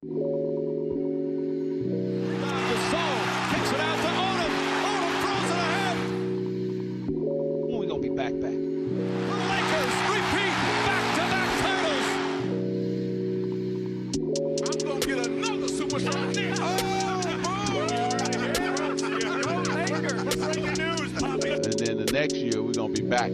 Gasol kicks it out to Odom. Odom throws it ahead. We're going to be back. The Lakers repeat back-to-back titles. I'm going to get another superstar. And then the next year, we're going to be back.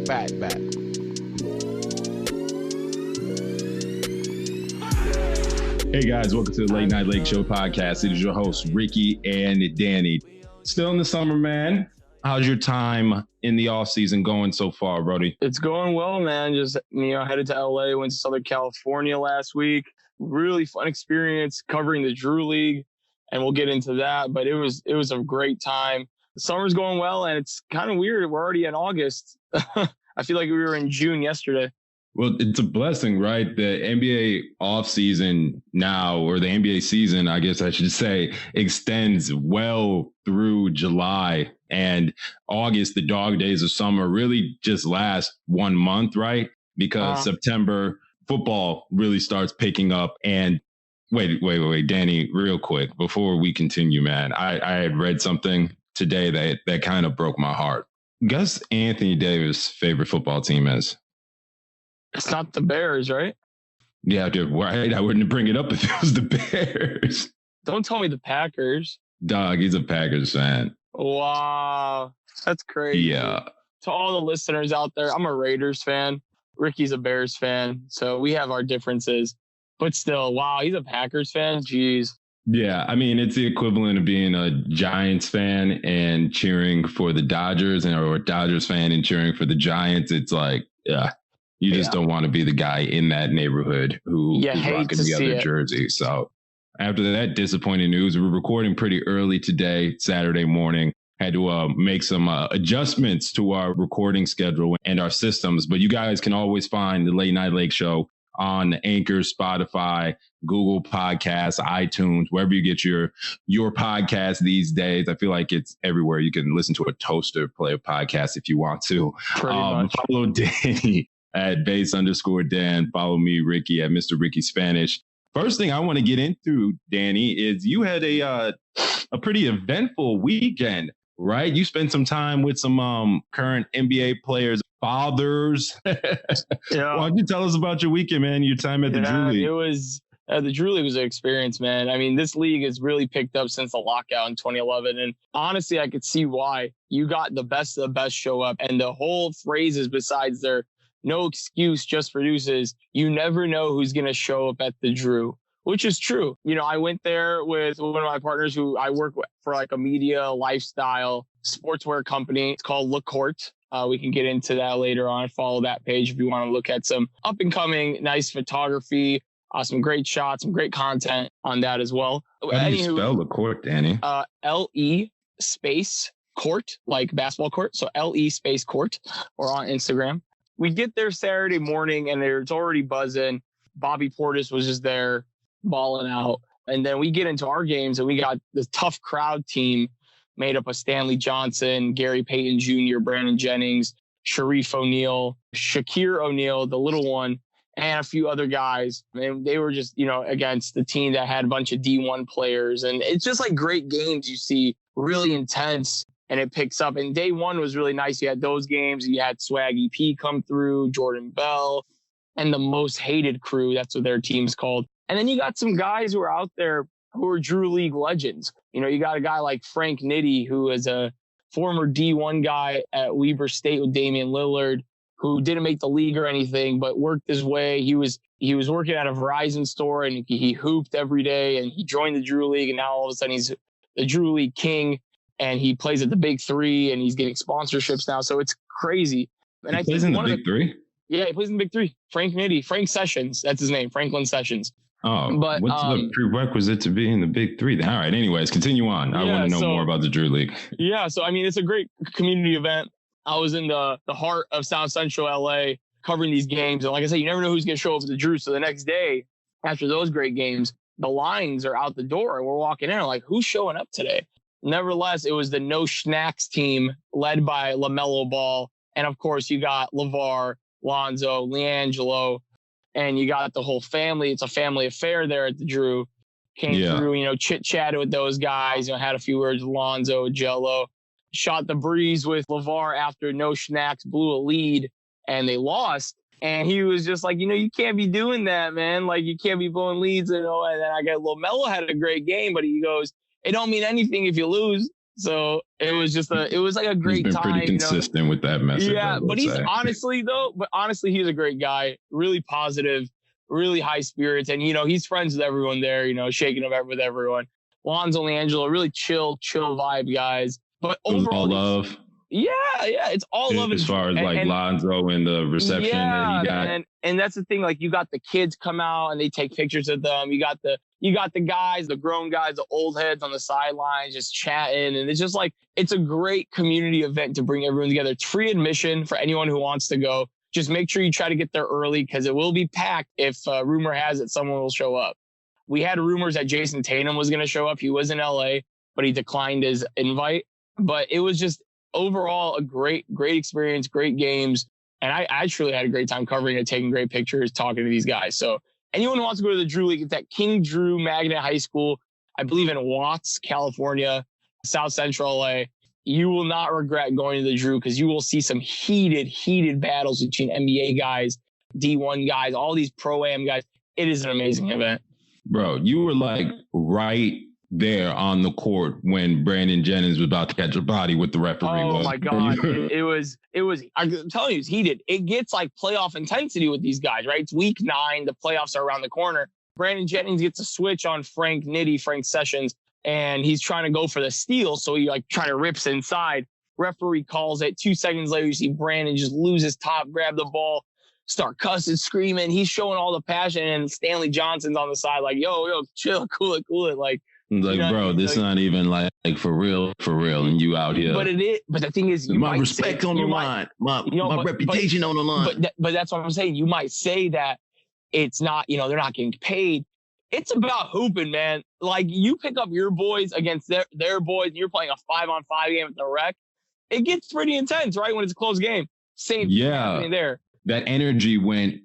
Hey guys, welcome to the Late Night Lake Show podcast. It is your host, Ricky and Danny. Still in the summer, man. How's your time in the off season going so far, Brody? It's going well, man. Just, headed to LA, went to Southern California last week. Really fun experience covering the Drew League, and we'll get into that. But it was a great time. The summer's going well, and it's kind of weird. We're already in August. I feel like we were in June yesterday. Well, it's a blessing, right? The NBA offseason now, or the NBA season, I guess I should say, extends well through July. And August, the dog days of summer, really just last 1 month, right? Because September football really starts picking up. And wait, Danny, real quick, before we continue, man, I had read something today that kind of broke my heart. Guess Anthony Davis' favorite football team is? It's not the Bears, right? Yeah, dude, right. I wouldn't bring it up if it was the Bears. Don't tell me the Packers. Dog, he's a Packers fan. Wow. That's crazy. Yeah. To all the listeners out there, I'm a Raiders fan. Ricky's a Bears fan. So we have our differences. But still, wow, he's a Packers fan? Jeez. Yeah, I mean, it's the equivalent of being a Giants fan and cheering for the Dodgers, or a Dodgers fan and cheering for the Giants. It's like, yeah. You just don't want to be the guy in that neighborhood who is rocking the other jersey. So after that disappointing news, we're recording pretty early today, Saturday morning. Had to make some adjustments to our recording schedule and our systems. But you guys can always find the Late Night Lake Show on Anchor, Spotify, Google Podcasts, iTunes, wherever you get your podcast these days. I feel like it's everywhere. You can listen to a toaster play a podcast if you want to. Pretty much. Follow Danny at base_Dan. Follow me, Ricky, at Mr. Ricky Spanish. First thing I want to get into, Danny, is you had a pretty eventful weekend, right? You spent some time with some current NBA players' fathers. Yeah. Why don't you tell us about your weekend, man? Your time at the Drew League. It was the Drew League was an experience, man. I mean, this league has really picked up since the lockout in 2011, and honestly, I could see why. You got the best of the best show up, and the whole phrase is, besides their no excuse, just produces, you never know who's going to show up at the Drew, which is true. I went there with one of my partners who I work with for like a media, lifestyle, sportswear company. It's called Le Court. We can get into that later on. Follow that page if you want to look at some up and coming, nice photography, some great shots, some great content on that as well. How do you spell Le Court, Danny? LE space court, like basketball court. So LE space court, or on Instagram. We get there Saturday morning and it's already buzzing. Bobby Portis was just there balling out. And then we get into our games and we got this tough crowd team made up of Stanley Johnson, Gary Payton Jr., Brandon Jennings, Sharif O'Neal, Shakir O'Neal, the little one, and a few other guys. And they were just, against the team that had a bunch of D1 players. And it's just like great games you see, really intense. And it picks up. And day one was really nice. You had those games. You had Swaggy P come through, Jordan Bell, and the most hated crew. That's what their team's called. And then you got some guys who are out there who are Drew League legends. You got a guy like Frank Nitti, who is a former D1 guy at Weber State with Damian Lillard, who didn't make the league or anything, but worked his way. He was working at a Verizon store, and he hooped every day, and he joined the Drew League. And now all of a sudden he's the Drew League king. And he plays at the Big Three, and he's getting sponsorships now. So it's crazy. And he plays in the Big Three? Yeah, he plays in the Big Three. Frank Nitti, Frank Sessions, that's his name, Franklin Sessions. Oh, but what's the prerequisite to be in the Big Three? All right, anyways, continue on. I want to know more about the Drew League. Yeah, so, it's a great community event. I was in the heart of South Central LA covering these games. And like I said, you never know who's going to show up at the Drew. So the next day, after those great games, the lines are out the door, and we're walking in, like, who's showing up today? Nevertheless, it was the No Schnacks team led by LaMelo Ball. And, of course, you got LeVar, Lonzo, LiAngelo, and you got the whole family. It's a family affair there at the Drew. Came through, chit-chatted with those guys, had a few words with Lonzo, Jello. Shot the breeze with LeVar after no schnacks, blew a lead, and they lost. And he was just like, you can't be doing that, man. Like, you can't be blowing leads. And then I got LaMelo had a great game, but he goes, it don't mean anything if you lose. So it was like a great time. He's been pretty consistent with that message. Yeah, but he's honestly, he's a great guy, really positive, really high spirits. And, he's friends with everyone there, shaking up with everyone. Lonzo and Angelo, really chill vibe guys. But overall, all love. Yeah, it's all love. As far as Lonzo and the reception that he got. And that's the thing, like you got the kids come out and they take pictures of them. You got the guys, the grown guys, the old heads on the sidelines just chatting. And it's just like, it's a great community event to bring everyone together. It's free admission for anyone who wants to go. Just make sure you try to get there early because it will be packed if rumor has it someone will show up. We had rumors that Jason Tatum was going to show up. He was in LA, but he declined his invite. But it was just overall a great experience, great games. And I truly had a great time covering it, taking great pictures, talking to these guys. So anyone who wants to go to the Drew League, it's at King Drew Magnet High School, I believe in Watts, California, South Central LA. You will not regret going to the Drew because you will see some heated battles between NBA guys, D1 guys, all these Pro-Am guys. It is an amazing event. Bro, you were like right there on the court when Brandon Jennings was about to catch a body with the referee. Oh my God. it was, I'm telling you, it's heated. It gets like playoff intensity with these guys, right? It's week 9. The playoffs are around the corner. Brandon Jennings gets a switch on Frank Sessions, and he's trying to go for the steal. So he like trying to rips inside. Referee calls it. 2 seconds later, you see Brandon just lose his top, grab the ball, start cussing, screaming. He's showing all the passion, and Stanley Johnson's on the side like, yo, chill, cool it. Like, bro, this is not even like for real, and you out here. But the thing is, my respect on the line, my reputation on the line. But that's what I'm saying. You might say that it's not, they're not getting paid. It's about hooping, man. Like you pick up your boys against their boys, and you're playing a 5-on-5 game at the Rec. It gets pretty intense, right? When it's a close game. Same thing happening there. That energy went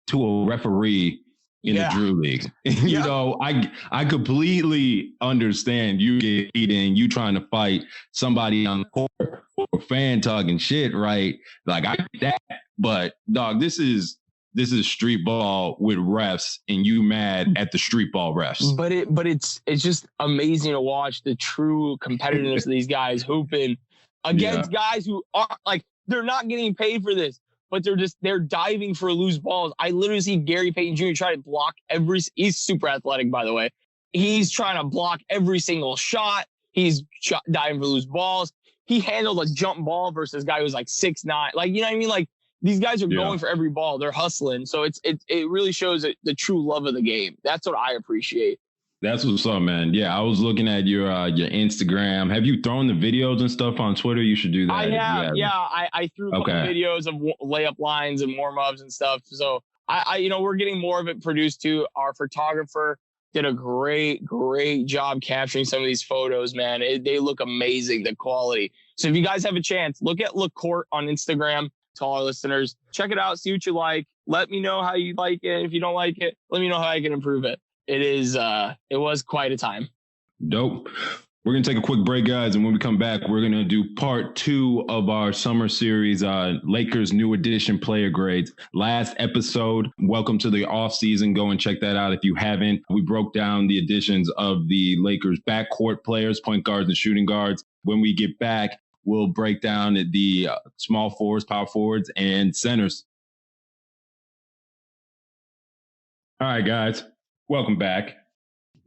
to a referee in the Drew League. I completely understand you get eating, you trying to fight somebody on the court or a fan talking shit, right? Like I get that, but dog, this is street ball with refs, and you mad at the street ball refs. But it's just amazing to watch the true competitiveness of these guys hooping against guys who are like they're not getting paid for this. But they're diving for loose balls. I literally see Gary Payton Jr. try to block he's super athletic, by the way. He's trying to block every single shot. He's diving for loose balls. He handled a jump ball versus a guy who's like 6'9". Like, you know what I mean? Like these guys are going for every ball. They're hustling. So it really shows the true love of the game. That's what I appreciate. That's what's up, man. Yeah, I was looking at your Instagram. Have you thrown the videos and stuff on Twitter? You should do that. I have. Yeah, I threw a couple videos of layup lines and warm-ups and stuff. So I we're getting more of it produced too. Our photographer did a great job capturing some of these photos, man. They look amazing, the quality. So if you guys have a chance, look at LaCourt on Instagram. To all our listeners, check it out, see what you like. Let me know how you like it. If you don't like it, let me know how I can improve it. It was quite a time. Dope. We're going to take a quick break, guys. And when we come back, we're going to do part 2 of our summer series, Lakers New Edition Player Grades. Last episode, welcome to the off season. Go and check that out if you haven't. We broke down the additions of the Lakers backcourt players, point guards and shooting guards. When we get back, we'll break down the small forwards, power forwards, and centers. All right, guys. Welcome back.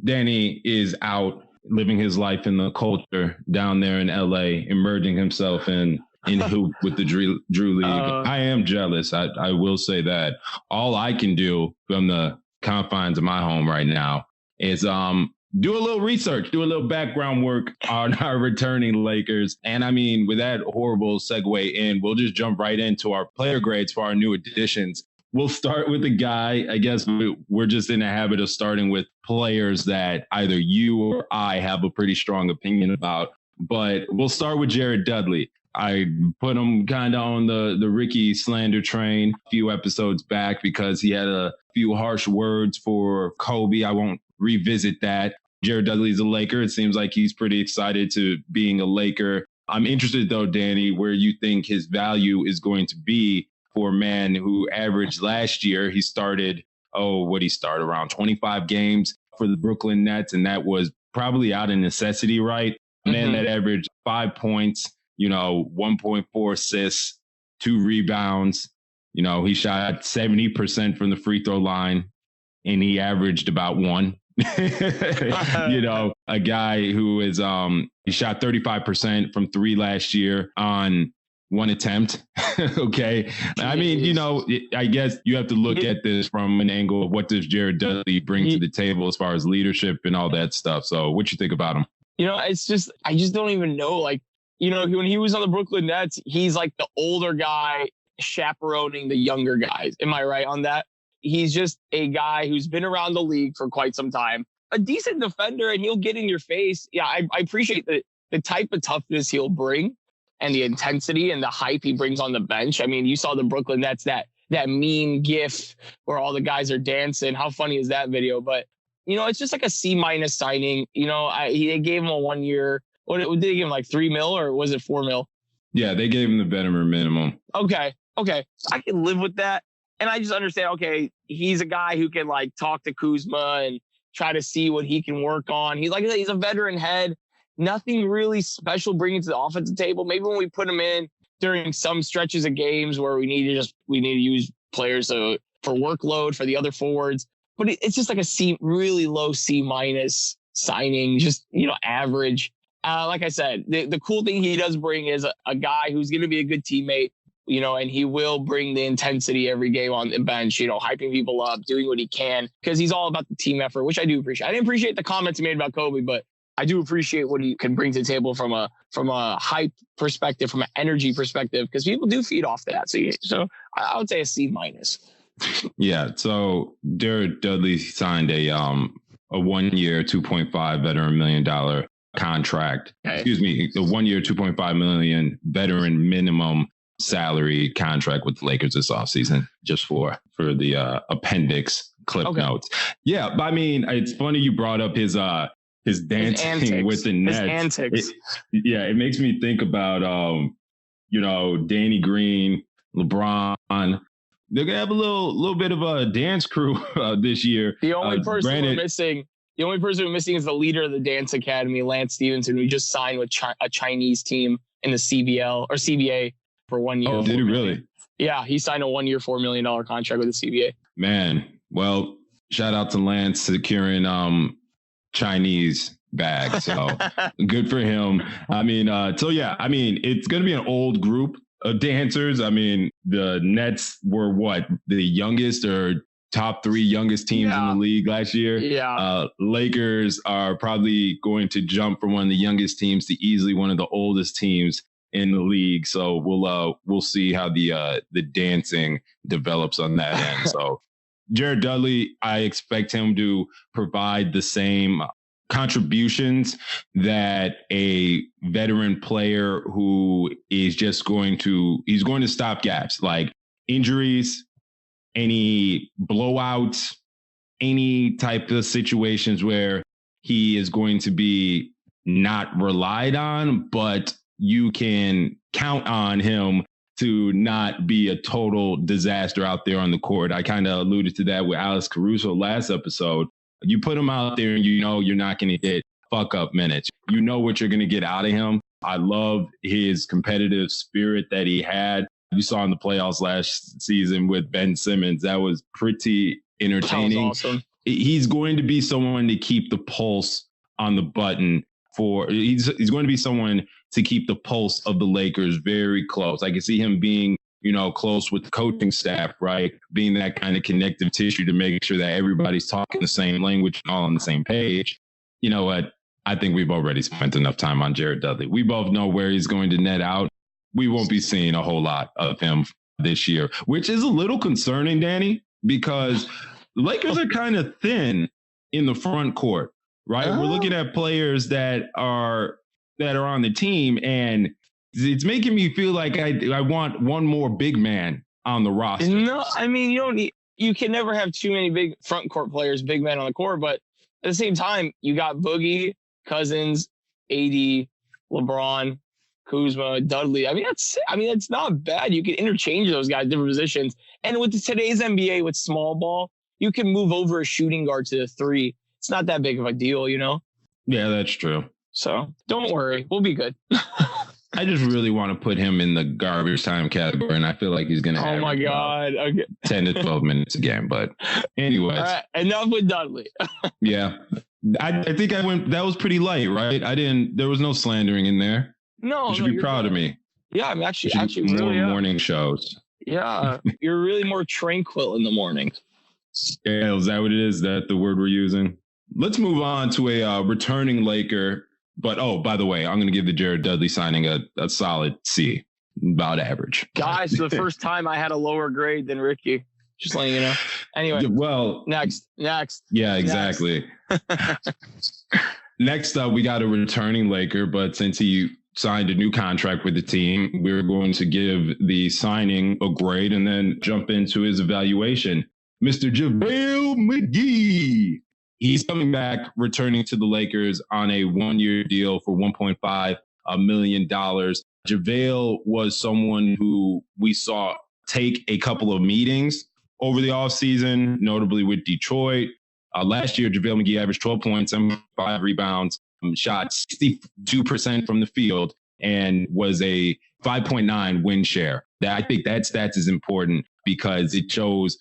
Danny is out living his life in the culture down there in LA, immersing himself in hoop with the Drew League. I am jealous. I will say that. All I can do from the confines of my home right now is do a little research, do a little background work on our returning Lakers. And I mean, with that horrible segue in, we'll just jump right into our player grades for our new additions. We'll start with a guy. I guess we're just in the habit of starting with players that either you or I have a pretty strong opinion about. But we'll start with Jared Dudley. I put him kind of on the Ricky slander train a few episodes back because he had a few harsh words for Kobe. I won't revisit that. Jared Dudley's a Laker. It seems like he's pretty excited to being a Laker. I'm interested, though, Danny, where you think his value is going to be for a man who averaged last year. He started, around 25 games for the Brooklyn Nets, and that was probably out of necessity, right? A man that averaged 5 points, 1.4 assists, 2 rebounds. He shot 70% from the free throw line, and he averaged about 1. A guy who is he shot 35% from 3 last year on 1 attempt. Okay. Jeez. I mean, I guess you have to look at this from an angle of what does Jared Dudley bring to the table as far as leadership and all that stuff. So what you think about him? It's just, I just don't even know. Like, when he was on the Brooklyn Nets, he's like the older guy chaperoning the younger guys. Am I right on that? He's just a guy who's been around the league for quite some time, a decent defender, and he'll get in your face. Yeah, I appreciate the type of toughness he'll bring and the intensity and the hype he brings on the bench. I mean, you saw the Brooklyn Nets, that meme gif where all the guys are dancing. How funny is that video? But, it's just like a C- signing. They gave him a 1 year. What did they give him, like $3 million, or was it $4 million? Yeah, they gave him the veteran minimum. Okay. I can live with that. And I just understand, okay, he's a guy who can like talk to Kuzma and try to see what he can work on. He's a veteran head, nothing really special bringing to the offensive table. Maybe when we put him in during some stretches of games where we need to use players for workload for the other forwards. But it's just like a really low C- signing, just, average. Like I said, the cool thing he does bring is a guy who's going to be a good teammate. And he will bring the intensity every game on the bench, hyping people up, doing what he can, because he's all about the team effort, which I do appreciate. I didn't appreciate the comments he made about Kobe, but I do appreciate what he can bring to the table from a hype perspective, from an energy perspective, because people do feed off that. So I would say a C-. Yeah. So Jared Dudley signed a 1 year, $2.5 veteran $1 million contract. Okay. Excuse me, the 1 year, $2.5 million veteran minimum salary contract with the Lakers this offseason, just for the appendix clip notes. Yeah, but I mean, it's funny you brought up his dancing with the Nets. His antics. It makes me think about Danny Green, LeBron. They're gonna have a little bit of a dance crew this year. The only person we're missing. The only person we're missing is the leader of the dance academy, Lance Stevenson, who just signed with a Chinese team in the CBL or CBA. For 1 year. Oh, did he really? Yeah, he signed a 1 year, $4 million contract with the CBA. Man, well, shout out to Lance securing Chinese bags. So good for him. I mean, it's going to be an old group of dancers. I mean, the Nets were the youngest or top 3 youngest teams in the league last year. Yeah. Lakers are probably going to jump from one of the youngest teams to easily one of the oldest teams in the league. So we'll see how the dancing develops on that end. So Jared Dudley, I expect him to provide the same contributions that a veteran player who is just going to stop gaps like injuries, any blowouts, any type of situations where he is going to be not relied on, but you can count on him to not be a total disaster out there on the court. I kind of alluded to that with Alex Caruso last episode. You put him out there and you're not going to get fuck up minutes. You know what you're going to get out of him. I love his competitive spirit that he had. You saw in the playoffs last season with Ben Simmons. That was pretty entertaining. That was awesome. He's going to be someone to keep the pulse on the button he's going to be someone to keep the pulse of the Lakers very close. I can see him being, close with the coaching staff, right? Being that kind of connective tissue to make sure that everybody's talking the same language and all on the same page. You know what? I think we've already spent enough time on Jared Dudley. We both know where he's going to net out. We won't be seeing a whole lot of him this year, which is a little concerning, Danny, because the Lakers are kind of thin in the front court, right? We're looking at players that are on the team, and it's making me feel like I want one more big man on the roster. No, I mean, you can never have too many big front court players, big men on the court, but at the same time, you got Boogie, Cousins, AD, LeBron, Kuzma, Dudley. I mean, that's not bad. You can interchange those guys, different positions. And with today's NBA, with small ball, you can move over a shooting guard to the 3. It's not that big of a deal, you know? Yeah, that's true. So don't worry. We'll be good. I just really want to put him in the garbage time category, and I feel like he's going to Oh, my God. Okay. 10 to 12 minutes a game. But anyways. All right, enough with Dudley. Yeah. I think that was pretty light, right? There was no slandering in there. No. You should be proud of me. Yeah, I'm actually more really morning shows. Yeah, you're really more tranquil in the mornings. Yeah, is that what it is? Is that the word we're using? Let's move on to a returning Laker. But, by the way, I'm going to give the Jared Dudley signing a solid C, about average. Guys, for the first time, I had a lower grade than Ricky. Just letting you know. Anyway. Well. Next. Yeah, exactly. Next up, we got a returning Laker, but since he signed a new contract with the team, we're going to give the signing a grade and then jump into his evaluation. Mr. JaVale McGee. He's coming back, returning to the Lakers on a 1-year deal for $1.5 million. JaVale was someone who we saw take a couple of meetings over the offseason, notably with Detroit. Last year, JaVale McGee averaged 12 points and 5 rebounds, shot 62% from the field, and was a 5.9 win share. I think that stats is important because it shows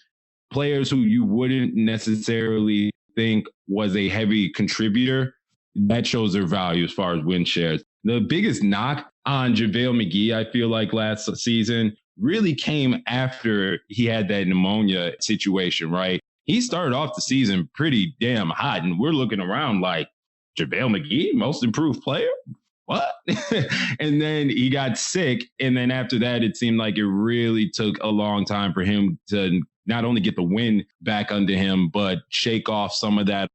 players who you wouldn't necessarily think was a heavy contributor. That shows their value as far as win shares. The biggest knock on JaVale McGee, I feel like last season, really came after he had that pneumonia situation, right? He started off the season pretty damn hot, and we're looking around like, JaVale McGee, most improved player? What? And then he got sick, and then after that, it seemed like it really took a long time for him to not only get the win back under him, but shake off some of that,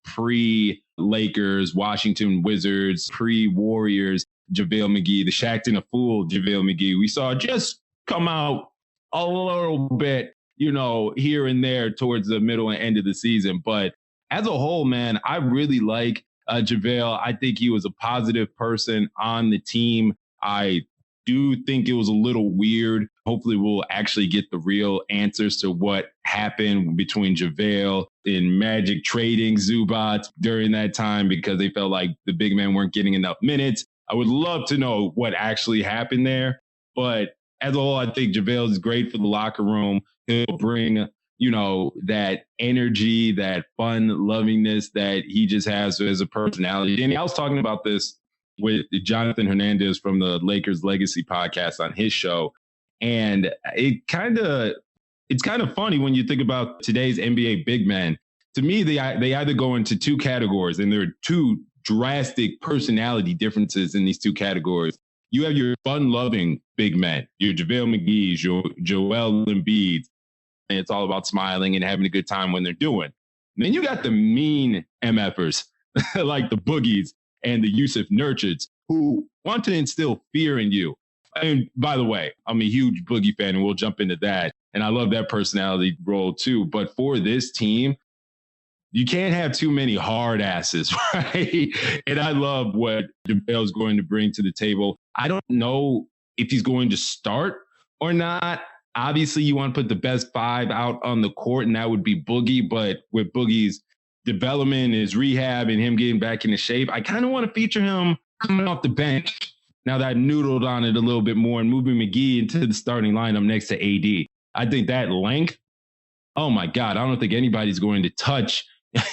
pre-Lakers, Washington Wizards, pre-Warriors, JaVale McGee, the Shaqtin' a Fool JaVale McGee. We saw just come out a little bit, here and there towards the middle and end of the season. But as a whole, man, I really like JaVale. I think he was a positive person on the team. I do think it was a little weird. Hopefully we'll actually get the real answers to what happened between JaVale and Magic trading Zubac during that time, because they felt like the big men weren't getting enough minutes. I would love to know what actually happened there. But as a whole, I think JaVale is great for the locker room. He'll bring, that energy, that fun lovingness that he just has as a personality. Danny, I was talking about this with Jonathan Hernandez from the Lakers Legacy podcast on his show. And it's kind of funny when you think about today's NBA big men. To me, they either go into two categories, and there are two drastic personality differences in these two categories. You have your fun-loving big men, your JaVale McGee's, your Joel Embiid's, and it's all about smiling and having a good time when they're doing. And then you got the mean MFers, like the Boogies and the Yusuf Nurkics, who want to instill fear in you. And by the way, I'm a huge Boogie fan, and we'll jump into that. And I love that personality role too. But for this team, you can't have too many hard asses, right? And I love what JaVale's going to bring to the table. I don't know if he's going to start or not. Obviously, you want to put the best 5 out on the court, and that would be Boogie. But with Boogie's development, his rehab, and him getting back into shape, I kind of want to feature him coming off the bench. Now that I noodled on it a little bit more and moving McGee into the starting lineup next to AD. I think that length, oh my God, I don't think anybody's going to touch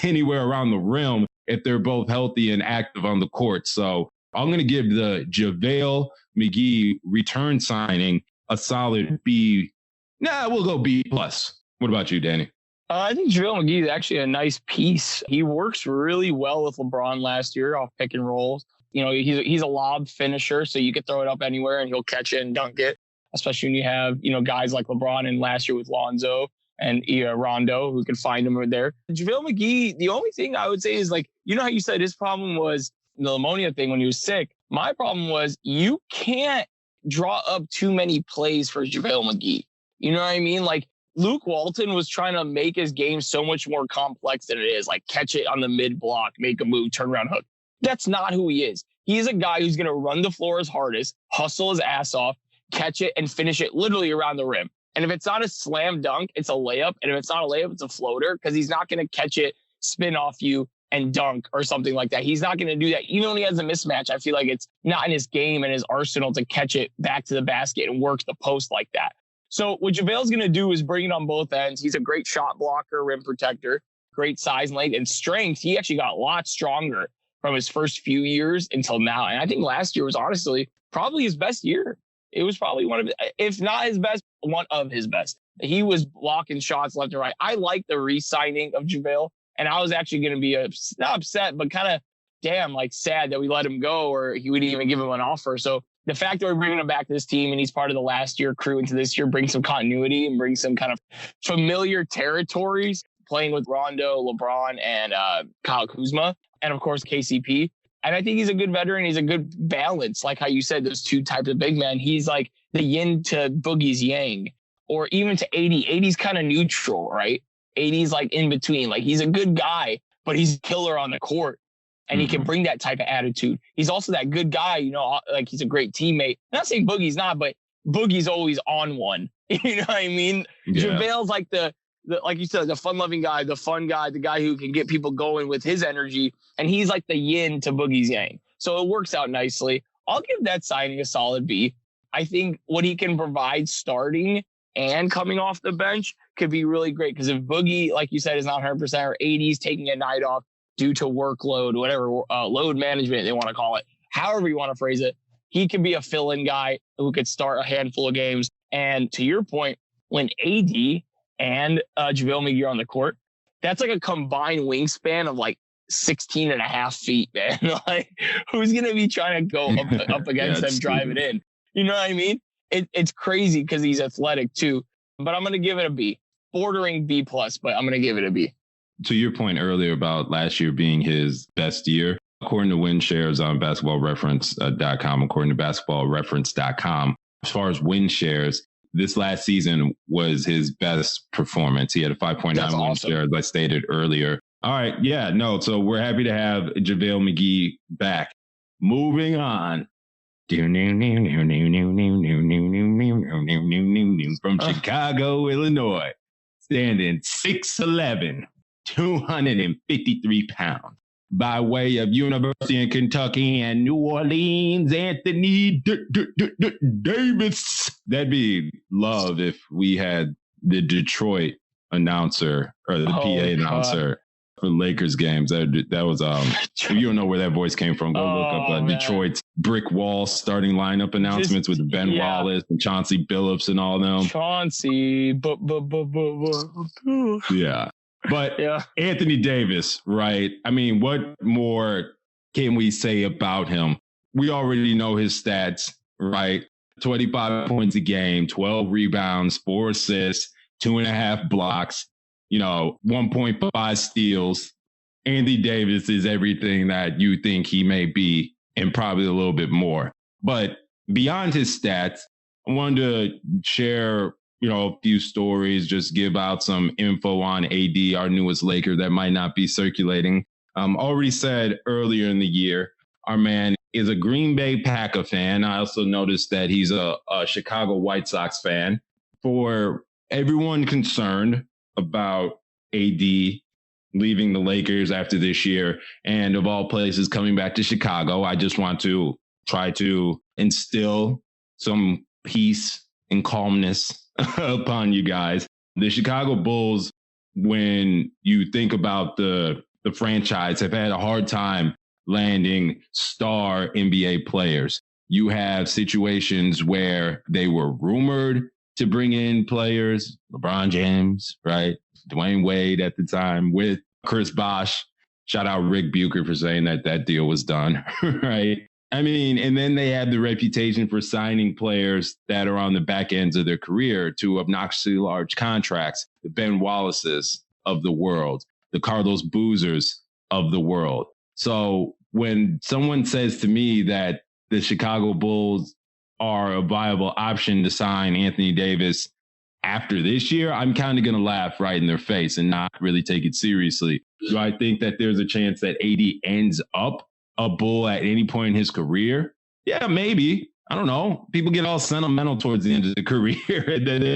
anywhere around the rim if they're both healthy and active on the court. So I'm going to give the JaVale McGee return signing a solid B. We'll go B+. What about you, Danny? I think JaVale McGee is actually a nice piece. He works really well with LeBron last year off pick and rolls. He's a lob finisher, so you could throw it up anywhere and he'll catch it and dunk it, especially when you have, guys like LeBron and last year with Lonzo and Rondo who could find him right there. JaVale McGee, the only thing I would say is, like, how you said his problem was the pneumonia thing when he was sick. My problem was you can't draw up too many plays for JaVale McGee. You know what I mean? Like, Luke Walton was trying to make his game so much more complex than it is. Like catch it on the mid block, make a move, turn around hook. That's not who he is. He's a guy who's going to run the floor his hardest, hustle his ass off, catch it, and finish it literally around the rim. And if it's not a slam dunk, it's a layup. And if it's not a layup, it's a floater, because he's not going to catch it, spin off you, and dunk or something like that. He's not going to do that. Even when he has a mismatch, I feel like it's not in his game and his arsenal to catch it back to the basket and work the post like that. So what JaVale's going to do is bring it on both ends. He's a great shot blocker, rim protector, great size and length and strength. He actually got a lot stronger from his first few years until now. And I think last year was honestly probably his best year. It was probably one of, if not his best, one of his best. He was blocking shots left and right. I like the re-signing of JaVale. And I was actually going to be not upset, but kind of sad that we let him go, or he wouldn't even give him an offer. So the fact that we're bringing him back to this team and he's part of the last year crew into this year brings some continuity and brings some kind of familiar territories, playing with Rondo, LeBron, and Kyle Kuzma, and of course KCP. And I think he's a good veteran. He's a good balance, like how you said, those two types of big men. He's like the yin to Boogie's yang, or even to 80. 80's kind of neutral, right? 80's like in between. Like he's a good guy, but he's a killer on the court. And he can bring that type of attitude. He's also that good guy, like he's a great teammate. I'm not saying Boogie's not, but Boogie's always on one. You know what I mean? Yeah. JaVale's like the like you said, the fun-loving guy, the fun guy, the guy who can get people going with his energy. And he's like the yin to Boogie's yang. So it works out nicely. I'll give that signing a solid B. I think what he can provide starting and coming off the bench could be really great. Because if Boogie, like you said, is not 100% or 80's taking a night off due to workload, whatever, load management they want to call it, however you want to phrase it, he could be a fill-in guy who could start a handful of games. And to your point, when AD and JaVale McGee are on the court, that's like a combined wingspan of like 16 and a half feet, man. Like, who's going to be trying to go up against them, drive it in? You know what I mean? It's crazy because he's athletic too. But I'm going to give it a B. Bordering B+, but I'm going to give it a B. To your point earlier about last year being his best year, according to win shares on basketballreference.com, according to basketballreference.com, as far as win shares, this last season was his best performance. He had a 5.9 win share, as I stated earlier. All right. Yeah, no. So we're happy to have JaVale McGee back. Moving on. From Chicago, Illinois, standing 6'11", 253 pounds, by way of University of Kentucky and New Orleans, Anthony Davis. That'd be love if we had the Detroit announcer or the PA announcer for Lakers games. That was if you don't know where that voice came from, go look up Detroit's brick wall starting lineup announcements with Ben Wallace and Chauncey Billups and all them. Yeah. But Anthony Davis, right? I mean, what more can we say about him? We already know his stats, right? 25 points a game, 12 rebounds, 4 assists, 2.5 blocks, 1.5 steals. Anthony Davis is everything that you think he may be, and probably a little bit more. But beyond his stats, I wanted to share a few stories, just give out some info on AD, our newest Laker, that might not be circulating. Already said earlier in the year, our man is a Green Bay Packer fan. I also noticed that he's a Chicago White Sox fan. For everyone concerned about AD leaving the Lakers after this year, and of all places coming back to Chicago, I just want to try to instill some peace and calmness upon you guys. The Chicago Bulls, when you think about the franchise, have had a hard time landing star NBA players. You have situations where they were rumored to bring in players, LeBron James, right? Dwayne Wade at the time with Chris Bosh. Shout out Rick Bucher for saying that deal was done, right? I mean, and then they have the reputation for signing players that are on the back ends of their career to obnoxiously large contracts, the Ben Wallaces of the world, the Carlos Boozers of the world. So when someone says to me that the Chicago Bulls are a viable option to sign Anthony Davis after this year, I'm kind of going to laugh right in their face and not really take it seriously. Do I think that there's a chance that AD ends up a Bull at any point in his career? Yeah, maybe. I don't know. People get all sentimental towards the end of the career and then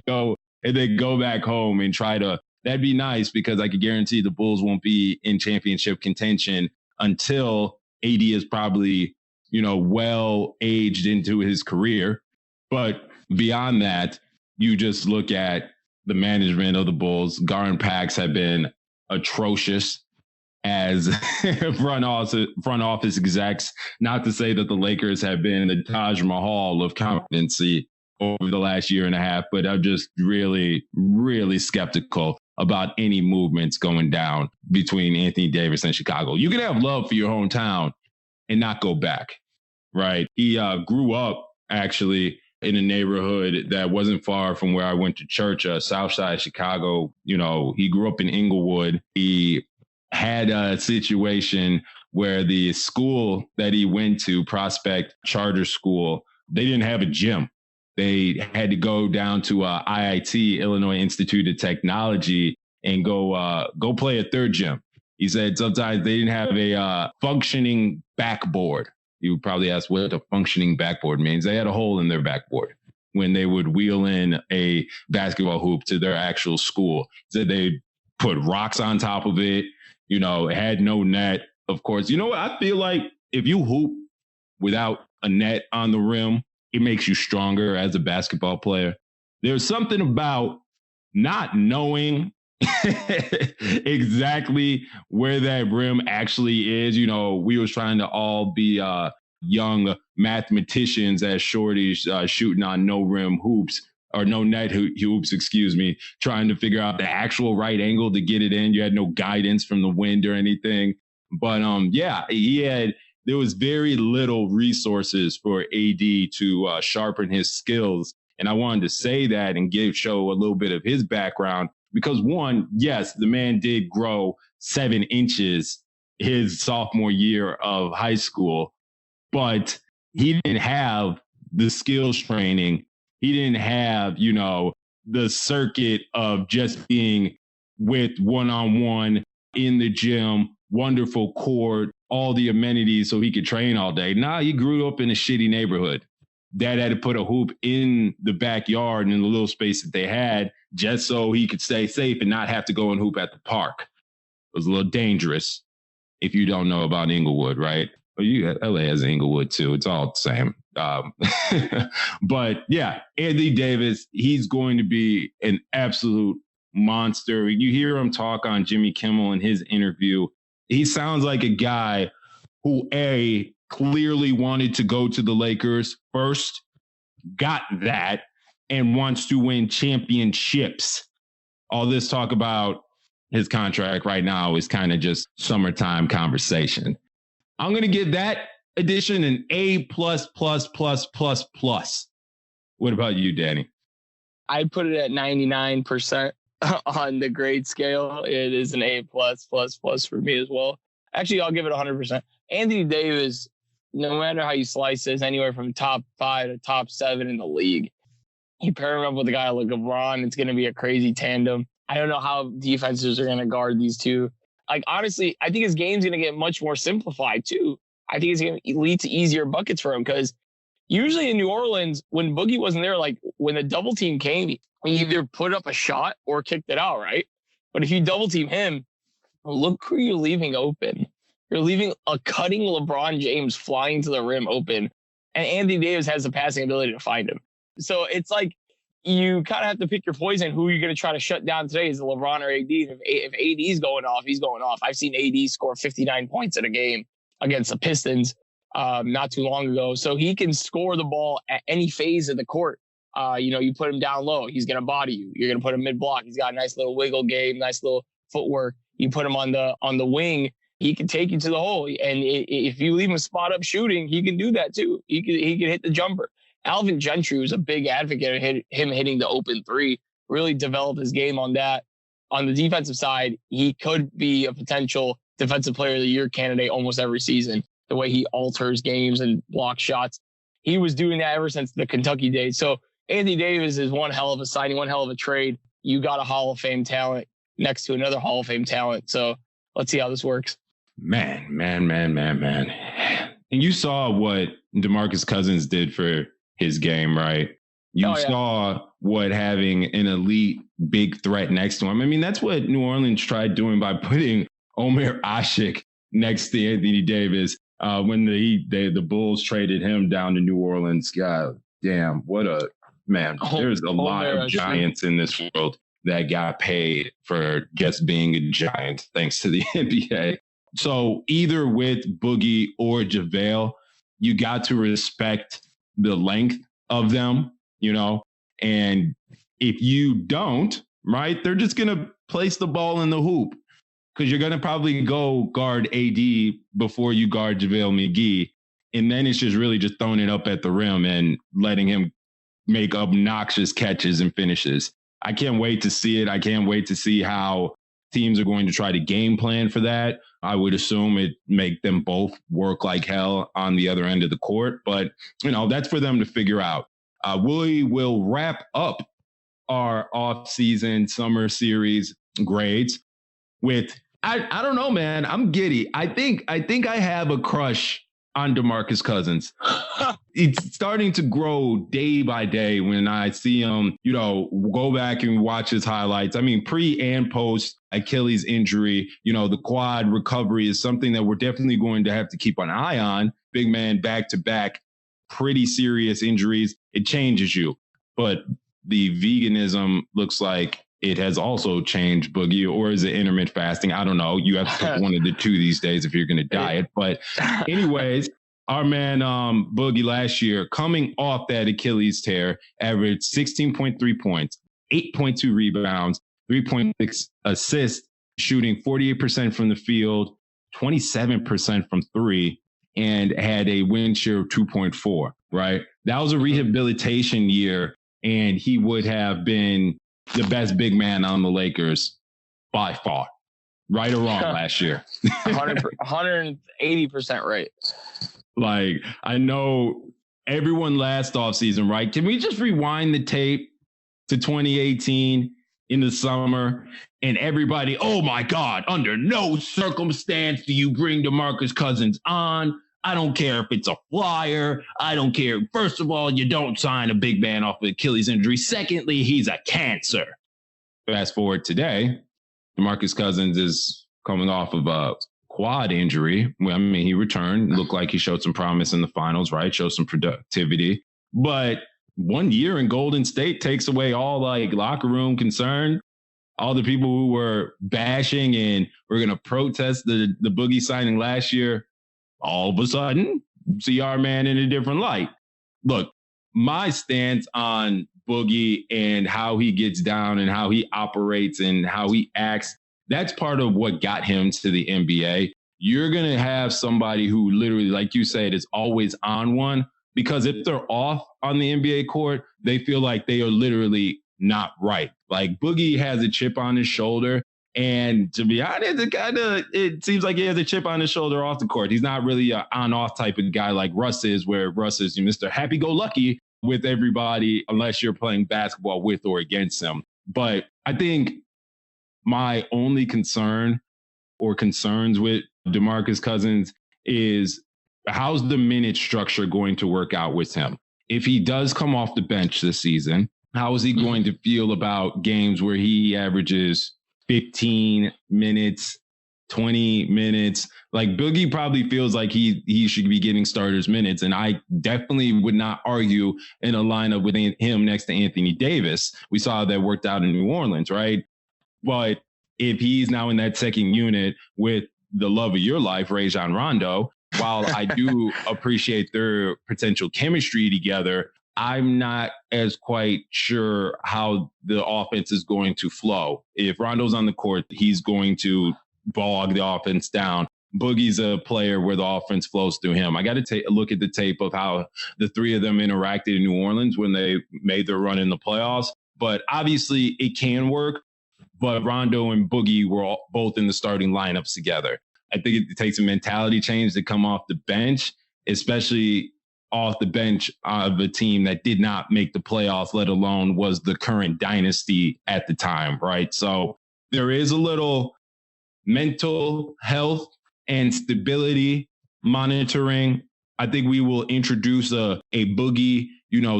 they go back home and try to. That'd be nice because I could guarantee the Bulls won't be in championship contention until AD is probably, well aged into his career. But beyond that, you just look at the management of the Bulls. Gar and Pax have been atrocious as front office execs. Not to say that the Lakers have been the Taj Mahal of competency over the last year and a half, but I'm just really, really skeptical about any movements going down between Anthony Davis and Chicago. You can have love for your hometown and not go back, right? He grew up actually in a neighborhood that wasn't far from where I went to church, south side of Chicago. He grew up in Inglewood. He had a situation where the school that he went to, Prospect Charter School, they didn't have a gym. They had to go down to IIT, Illinois Institute of Technology, and go play a third gym. He said sometimes they didn't have a functioning backboard. You would probably ask what a functioning backboard means. They had a hole in their backboard when they would wheel in a basketball hoop to their actual school. So they put rocks on top of it. It had no net, of course. I feel like if you hoop without a net on the rim, it makes you stronger as a basketball player. There's something about not knowing exactly where that rim actually is. We was trying to all be young mathematicians as shorties shooting on no rim hoops or no net hoops, trying to figure out the actual right angle to get it in. You had no guidance from the wind or anything. But there was very little resources for AD to sharpen his skills. And I wanted to say that and show a little bit of his background because one, yes, the man did grow 7 inches his sophomore year of high school, but he didn't have the skills training. He didn't have, the circuit of just being with one-on-one in the gym, wonderful court, all the amenities so he could train all day. Nah, he grew up in a shitty neighborhood. Dad had to put a hoop in the backyard in the little space that they had just so he could stay safe and not have to go and hoop at the park. It was a little dangerous if you don't know about Inglewood, right? LA has Inglewood too. It's all the same. But yeah, Anthony Davis, he's going to be an absolute monster. You hear him talk on Jimmy Kimmel in his interview. He sounds like a guy who clearly wanted to go to the Lakers first, got that, and wants to win championships. All this talk about his contract right now is kind of just summertime conversation. I'm going to give that edition an A++++++. What about you, Danny? I'd put it at 99% on the grade scale. It is an A+++ for me as well. Actually, I'll give it 100%. Anthony Davis, no matter how you slice this, anywhere from top 5 to top 7 in the league. You pair him up with a guy like LeBron, it's going to be a crazy tandem. I don't know how defenses are going to guard these two. Like, honestly, I think his game's going to get much more simplified, too. I think it's going to lead to easier buckets for him because usually in New Orleans, when Boogie wasn't there, like when the double team came, he either put up a shot or kicked it out, right? But if you double team him, look who you're leaving open. You're leaving a cutting LeBron James flying to the rim open, and Anthony Davis has the passing ability to find him. So it's like you kind of have to pick your poison. Who you're going to try to shut down today is LeBron or AD. If AD's going off, he's going off. I've seen AD score 59 points in a game against the Pistons not too long ago. So he can score the ball at any phase of the court. You put him down low, he's going to body you. You're going to put him mid-block. He's got a nice little wiggle game, nice little footwork. You put him on the wing, he can take you to the hole. And if you leave him spot up shooting, he can do that too. He can hit the jumper. Alvin Gentry was a big advocate of him hitting the open three, really developed his game on that. On the defensive side, he could be a potential defensive player of the year candidate almost every season, the way he alters games and blocks shots. He was doing that ever since the Kentucky days. So Anthony Davis is one hell of a signing, one hell of a trade. You got a Hall of Fame talent next to another Hall of Fame talent. So let's see how this works. Man. And you saw what DeMarcus Cousins did for his game, right? You saw what having an elite big threat next to him. I mean, that's what New Orleans tried doing by putting Omer Asik next to Anthony Davis when the Bulls traded him down to New Orleans. God damn, what a man. There's a lot of giants in this world that got paid for just being a giant, thanks to the NBA. So either with Boogie or JaVale, you got to respect the length of them, and if you don't, right, they're just going to place the ball in the hoop because you're going to probably go guard AD before you guard JaVale McGee. And then it's just really just throwing it up at the rim and letting him make obnoxious catches and finishes. I can't wait to see it. I can't wait to see how teams are going to try to game plan for that. I would assume it make them both work like hell on the other end of the court. But, that's for them to figure out. We will wrap up our off-season summer series grades with, I don't know, man. I'm giddy. I think I have a crush on DeMarcus Cousins. It's starting to grow day by day when I see him, go back and watch his highlights. I mean, pre and post Achilles injury, the quad recovery is something that we're definitely going to have to keep an eye on. Big man back to back, pretty serious injuries. It changes you. But the veganism looks like it has also changed, Boogie, or is it intermittent fasting? I don't know. You have to pick one of the two these days if you're going to diet. But anyways, our man Boogie last year, coming off that Achilles tear, averaged 16.3 points, 8.2 rebounds, 3.6 assists, shooting 48% from the field, 27% from three, and had a win share of 2.4, right? That was a rehabilitation year, and he would have been the best big man on the Lakers by far, right or wrong last year. 180% right. Like, I know everyone last offseason, right? Can we just rewind the tape to 2018 in the summer and everybody, oh my God, under no circumstance do you bring DeMarcus Cousins on. I don't care if it's a flyer. I don't care. First of all, you don't sign a big man off of Achilles injury. Secondly, he's a cancer. Fast forward today, DeMarcus Cousins is coming off of a quad injury. I mean, he returned, looked like he showed some promise in the finals, right? Showed some productivity. But 1 year in Golden State takes away all locker room concern. All the people who were bashing and were going to protest the Boogie signing last year, all of a sudden, see our man in a different light. Look, my stance on Boogie and how he gets down and how he operates and how he acts, that's part of what got him to the NBA. You're going to have somebody who literally, like you said, is always on one, because if they're off on the NBA court, they feel like they are literally not right. Like, Boogie has a chip on his shoulder. And to be honest, it seems like he has a chip on his shoulder off the court. He's not really an on-off type of guy like Russ is, where Russ is Mr. Happy-go-lucky with everybody, unless you're playing basketball with or against him. But I think my only concern or concerns with DeMarcus Cousins is, how's the minute structure going to work out with him? If he does come off the bench this season, how is he going to feel about games where he averages 15 minutes, 20 minutes? Like, Boogie probably feels like he should be getting starters minutes. And I definitely would not argue in a lineup with him next to Anthony Davis. We saw that worked out in New Orleans, right? But if he's now in that second unit with the love of your life, Rajon Rondo, while I do appreciate their potential chemistry together, I'm not as quite sure how the offense is going to flow. If Rondo's on the court, he's going to bog the offense down. Boogie's a player where the offense flows through him. I got to take a look at the tape of how the three of them interacted in New Orleans when they made their run in the playoffs. But obviously it can work. But Rondo and Boogie were both in the starting lineups together. I think it takes a mentality change to come off the bench, especially off the bench of a team that did not make the playoffs, let alone was the current dynasty at the time, right? So there is a little mental health and stability monitoring. I think we will introduce a boogie,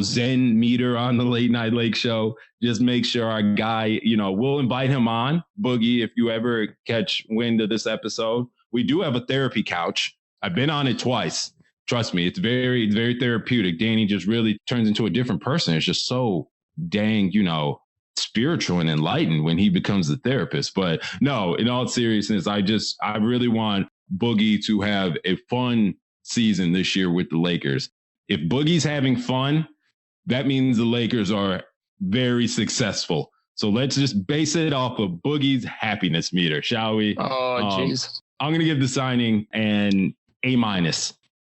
Zen meter on the Late Night Lake Show. Just make sure our guy, we'll invite him on. Boogie, if you ever catch wind of this episode, we do have a therapy couch. I've been on it twice. Trust me, it's very, very therapeutic. Danny just really turns into a different person. It's just so dang, spiritual and enlightened when he becomes the therapist. But no, in all seriousness, I really want Boogie to have a fun season this year with the Lakers. If Boogie's having fun, that means the Lakers are very successful. So let's just base it off of Boogie's happiness meter, shall we? Oh, jeez. I'm going to give the signing an A-.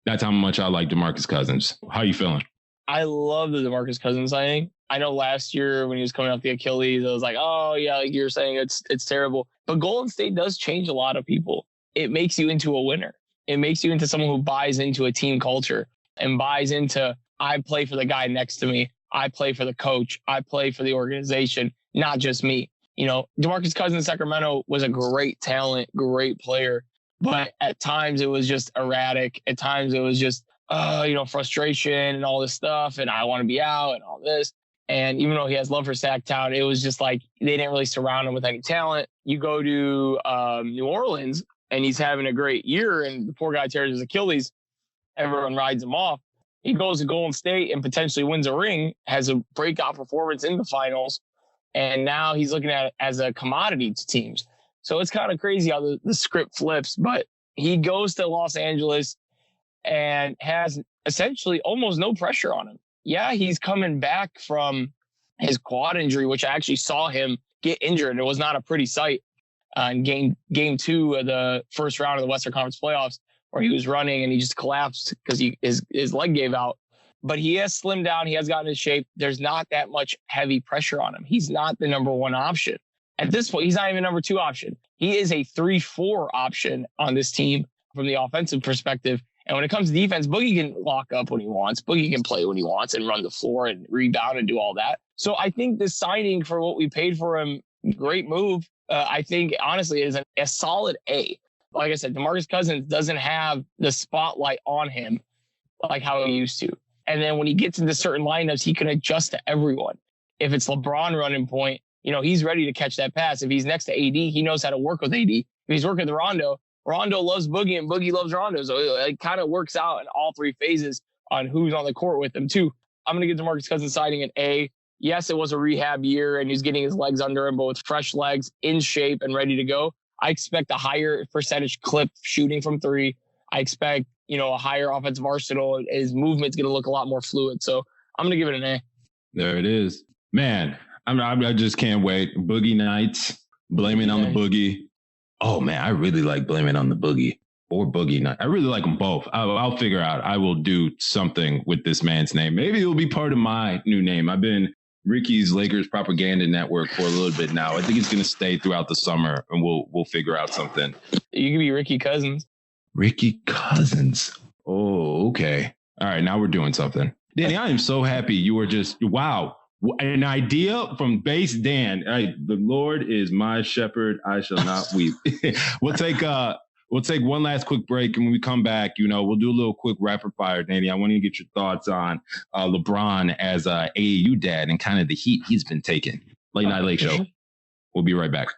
That's how much I like DeMarcus Cousins. How you feeling? I love the DeMarcus Cousins signing. I know last year when he was coming off the Achilles, I was like, oh, yeah, like you're saying it's terrible. But Golden State does change a lot of people. It makes you into a winner. It makes you into someone who buys into a team culture and buys into, I play for the guy next to me. I play for the coach. I play for the organization, not just me. DeMarcus Cousins in Sacramento was a great talent, great player. But at times it was just erratic. At times it was just, frustration and all this stuff. And I want to be out and all this. And even though he has love for Sacktown, it was just like they didn't really surround him with any talent. You go to New Orleans and he's having a great year and the poor guy tears his Achilles. Everyone rides him off. He goes to Golden State and potentially wins a ring, has a breakout performance in the finals. And now he's looking at it as a commodity to teams. So it's kind of crazy how the script flips, but he goes to Los Angeles and has essentially almost no pressure on him. Yeah, he's coming back from his quad injury, which I actually saw him get injured. It was not a pretty sight in game 2 of the first round of the Western Conference playoffs, where he was running and he just collapsed because his leg gave out. But he has slimmed down. He has gotten in shape. There's not that much heavy pressure on him. He's not the number 1 option. At this point, he's not even number 2 option. He is a 3-4 option on this team from the offensive perspective. And when it comes to defense, Boogie can lock up when he wants. Boogie can play when he wants and run the floor and rebound and do all that. So I think this signing for what we paid for him, great move. I think, honestly, is a solid A. Like I said, DeMarcus Cousins doesn't have the spotlight on him like how he used to. And then when he gets into certain lineups, he can adjust to everyone. If it's LeBron running point, he's ready to catch that pass. If he's next to AD, he knows how to work with AD. If he's working with Rondo loves Boogie and Boogie loves Rondo. So it kind of works out in all 3 phases on who's on the court with them too. I'm going to give DeMarcus Cousins signing an A. Yes, it was a rehab year and he's getting his legs under him, but with fresh legs, in shape and ready to go. I expect a higher percentage clip shooting from 3. I expect, a higher offensive arsenal. His movement's going to look a lot more fluid. So I'm going to give it an A. There it is. Man, I just can't wait. Boogie nights, blaming on the Boogie. Oh, man, I really like blaming on the Boogie or Boogie night. I really like them both. I'll figure out. I will do something with this man's name. Maybe it'll be part of my new name. I've been Ricky's Lakers propaganda network for a little bit now. I think it's going to stay throughout the summer, and we'll figure out something. You can be Ricky Cousins. Ricky Cousins. Oh, okay. All right, now we're doing something. Danny, I am so happy you were just, wow. An idea from base Dan. The Lord is my shepherd; I shall not weep. We'll take one last quick break, and when we come back, we'll do a little quick rapid fire. Danny, I want to get your thoughts on LeBron as AAU dad and kind of the heat he's been taking. Late Night Lake Show. We'll be right back.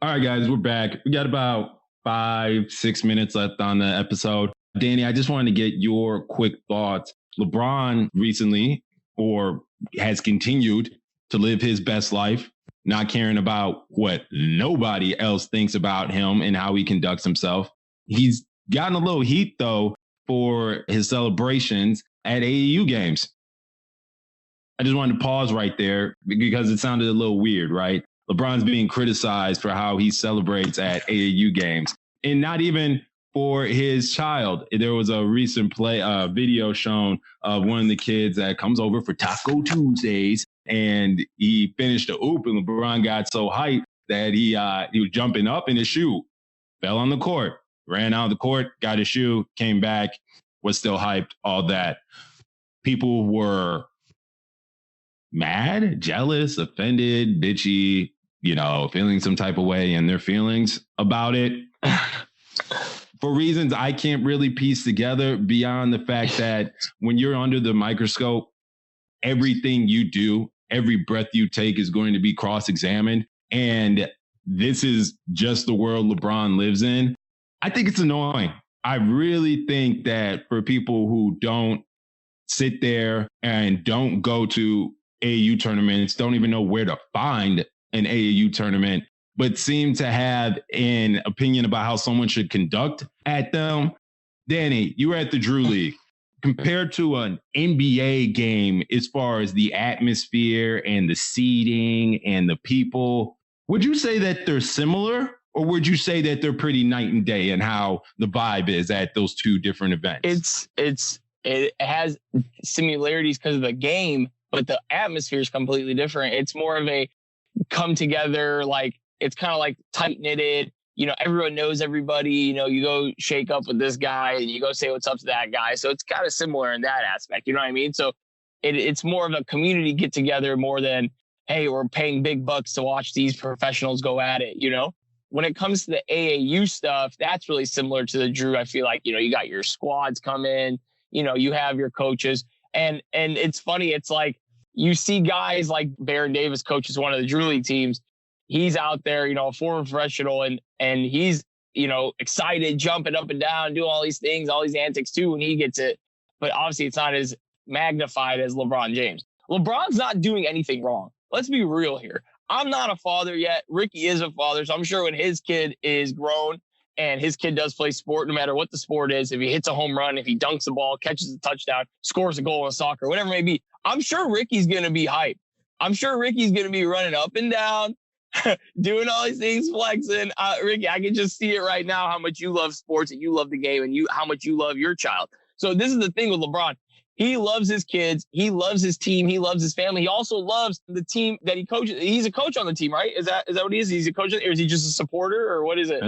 All right, guys, we're back. We got about 5-6 minutes left on the episode. Danny, I just wanted to get your quick thoughts. LeBron recently, or has continued to live his best life, not caring about what nobody else thinks about him and how he conducts himself. He's gotten a little heat, though, for his celebrations at AAU games. I just wanted to pause right there because it sounded a little weird, right? LeBron's being criticized for how he celebrates at AAU games, and not even for his child. There was a recent video shown of one of the kids that comes over for Taco Tuesdays, and he finished the oop, and LeBron got so hyped that he was jumping up, and his shoe fell on the court, ran out of the court, got his shoe, came back, was still hyped, all that. People were mad, jealous, offended, bitchy, feeling some type of way in their feelings about it. For reasons I can't really piece together beyond the fact that when you're under the microscope, everything you do, every breath you take is going to be cross-examined. And this is just the world LeBron lives in. I think it's annoying. I really think that for people who don't sit there and don't go to AAU tournaments, don't even know where to find an AAU tournament, but seem to have an opinion about how someone should conduct at them. Danny, you were at the Drew League. Compared to an NBA game, as far as the atmosphere and the seating and the people, would you say that they're similar, or would you say that they're pretty night and day in how the vibe is at those two different events? It has similarities because of the game, but the atmosphere is completely different. It's more of a come together, like it's kind of like tight knitted. Everyone knows everybody. You go shake up with this guy and you go say what's up to that guy. So it's kind of similar in that aspect. You know what I mean? So it's more of a community get together more than, hey, we're paying big bucks to watch these professionals go at it. When it comes to the AAU stuff, that's really similar to the Drew. I feel like, you got your squads come in, you have your coaches, and it's funny. It's like you see guys like Baron Davis coaches one of the Drew League teams. He's out there, a former professional, and he's, excited, jumping up and down, doing all these things, all these antics too when he gets it. But obviously it's not as magnified as LeBron James. LeBron's not doing anything wrong. Let's be real here. I'm not a father yet. Ricky is a father. So I'm sure when his kid is grown and his kid does play sport, no matter what the sport is, if he hits a home run, if he dunks the ball, catches a touchdown, scores a goal in soccer, whatever it may be, I'm sure Ricky's going to be hyped. I'm sure Ricky's going to be running up and down, doing all these things, flexing. Ricky, I can just see it right now, how much you love sports and you love the game and how much you love your child. So this is the thing with LeBron. He loves his kids. He loves his team. He loves his family. He also loves the team that he coaches. He's a coach on the team, right? Is that what he is? He's a coach, or is he just a supporter, or what is it?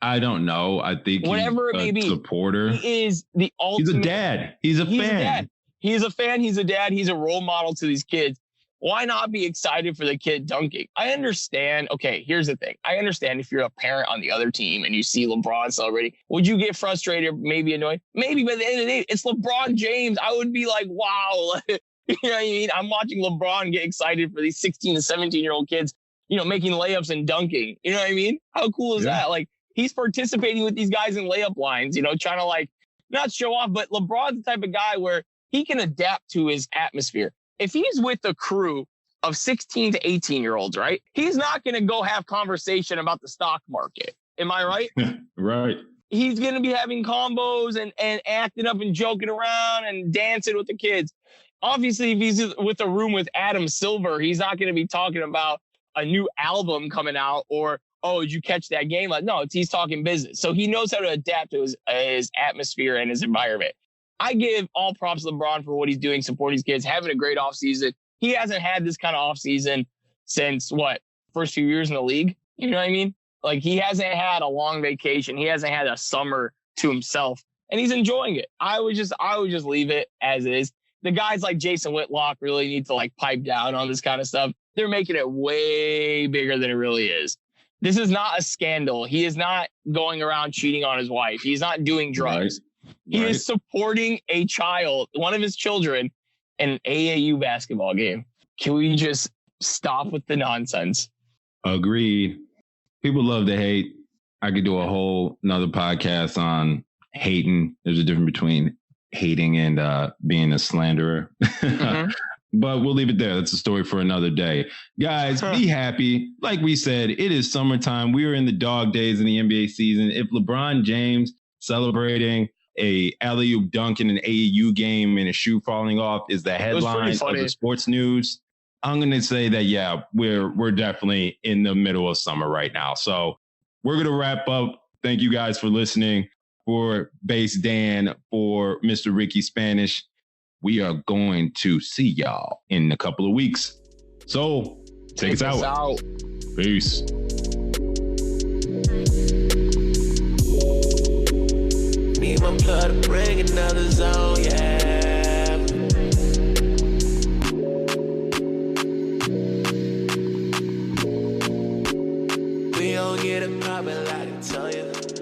I don't know. I think whatever it may be, supporter. He is the ultimate. He's a dad. He's a fan. He's a fan. He's a dad. He's a role model to these kids. Why not be excited for the kid dunking? I understand. Okay, here's the thing. I understand if you're a parent on the other team and you see LeBron celebrating, would you get frustrated, maybe annoyed? Maybe, but at the end of the day, it's LeBron James. I would be like, wow. You know what I mean? I'm watching LeBron get excited for these 16 to 17-year-old kids, making layups and dunking. You know what I mean? How cool is that? Like, he's participating with these guys in layup lines, trying to like not show off, but LeBron's the type of guy where he can adapt to his atmosphere. If he's with a crew of 16 to 18-year-olds, right, he's not going to go have conversation about the stock market. Am I right? Right. He's going to be having combos and acting up and joking around and dancing with the kids. Obviously, if he's with a room with Adam Silver, he's not going to be talking about a new album coming out or, oh, did you catch that game? Like, no, he's talking business. So he knows how to adapt to his atmosphere and his environment. I give all props to LeBron for what he's doing, supporting his kids, having a great offseason. He hasn't had this kind of offseason since, first few years in the league? You know what I mean? Like, he hasn't had a long vacation. He hasn't had a summer to himself, and he's enjoying it. I would just leave it as is. The guys like Jason Whitlock really need to, pipe down on this kind of stuff. They're making it way bigger than it really is. This is not a scandal. He is not going around cheating on his wife. He's not doing drugs. Right. He is supporting a child, one of his children, in an AAU basketball game. Can we just stop with the nonsense? Agreed. People love to hate. I could do a whole another podcast on hating. There's a difference between hating and being a slanderer. Mm-hmm. But we'll leave it there. That's a story for another day. Guys, be happy. Like we said, it is summertime. We are in the dog days in the NBA season. If LeBron James celebrating a alley-oop dunk in an AAU game and a shoe falling off is the headline of the sports news, I'm going to say that, yeah, we're definitely in the middle of summer right now. So we're going to wrap up. Thank you guys for listening. for Base Dan, for Mr. Ricky Spanish. We are going to see y'all in a couple of weeks. So take us out. Peace. Need my blood to bring another zone, yeah. We don't get it poppin' like I tell you.